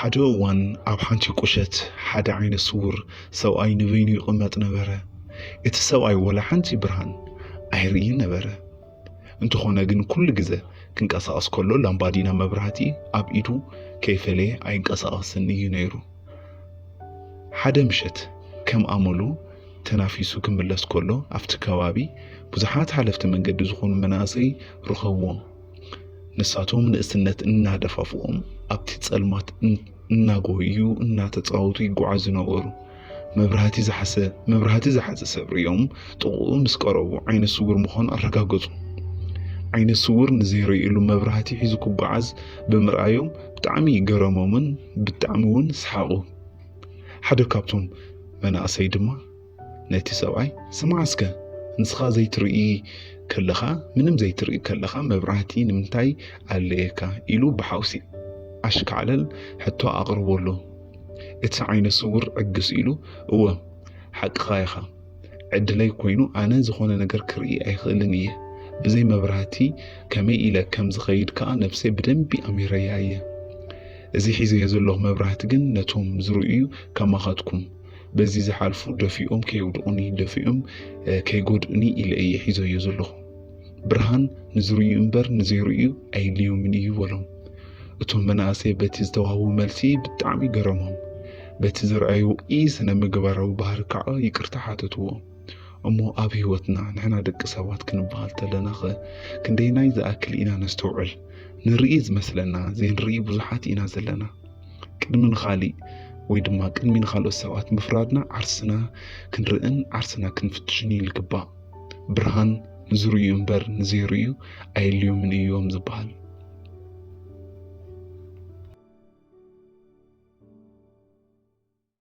ሓደ እዋን ኣብ ሓንቲ ቁሸት ሓደ ዓይነ ስውር ሰብኣይ ንበይኑ ይቕመጥ ነበረ። እቲ ሰብኣይ ወላ ሓንቲ ብርሃን ኣይርኢን ነበረ። እንተኾነ ግን ኩሉ ግዜ ክንቀሳቐስ ከሎ ላምባዲና መብራህቲ ኣብ ኢዱ ከይፈለየ ኣይንቀሳቐስን እዩ ነይሩ። ሓደ ምሸት ከም ኣመሉ ተናፊሱ ክምለስ ከሎ ኣብቲ ከባቢ ብዙሓት ሓለፍቲ መንገዲ ዝኾኑ መናእሰይ ረኸብዎም። ንሳቶም ንእስነት እናደፋፍኦም ኣብቲ ጸልማት እናጎዩ እናተጻወቱ ይጓዓዙ ነበሩ። መብራህቲ ዝሓዘ ሰብ ሪኦም ጥቕኡ ምስ ቀረቡ ዓይነ ስውር ምዃኑ ኣረጋገጹ። ዓይነ ስውር ንዘይረኢሉ መብራህቲ ሒዙ ክጓዓዝ ብምርኣዮም ብጣዕሚ ገረሞምን ብጣዕሚ እውን ሰሓቑ። ሓደ ካብቶም መናእሰይ ድማ ነቲ ሰብኣይ ስማዓስከ ንስኻ ዘይትርኢ ከለኻ ምንም ዘይትርኢ ከለኻ መብራህቲ ንምንታይ ኣለየካ ኢሉ ብሓውሲ ኣሽካዕለል ሕቶ ኣቕርበሎ። እቲ ዓይነ ስውር ዕግስ ኢሉ እወ ሓቅኻ ኢኻ፣ ዕድለይ ኮይኑ ኣነ ዝኾነ ነገር ክርኢ ኣይኽእልን እየ። ብዘይ መብራህቲ ከመይ ኢለ ከም ዝኸይድ ከዓ ነፍሰይ ብደንቢ ኣሚረያ እየ። እዚ ሒዘዮ ዘለኹ መብራህቲ ግን ነቶም ዝርእዩ ከማኻትኩም በዚ ዝሓልፉ ደፊኦም ከይውድቑኒ ደፊኦም ከይጎድኡኒ ኢለ እየ ሒዘዮ ዘለኹ። ብርሃን ንዝርእዩ እምበር ንዘይርእዩ ኣይልዩምን እዩ በሎም። እቶም መናእሰይ በቲ ዝተዋህቡ መልሲ ብጣዕሚ ገረሞም። በቲ ዝረኣዩ ስነ ምግባራዊ ባህሪ ከዓ ይቅርታ ሓተትዎ። እሞ ኣብ ህይወትና ንሕና ደቂ ሰባት ክንበሃል ተለና ክንደይናይ ዝኣክል ኢና ነስተውዕል። ንርኢ ዝመስለና ዘይንርኢ ብዙሓት ኢና ዘለና። ቅድሚ ንኻሊእ ወይ ድማ ቅድሚ ንኻልኦት ሰባት ምፍራድና ዓርስና ክንርእን ዓርስና ክንፍትሽን ይግባእ። ብርሃን ንዝርእዩ እምበር ንዘይርእዩ ኣይልዩምን እዮም ዝበሃል።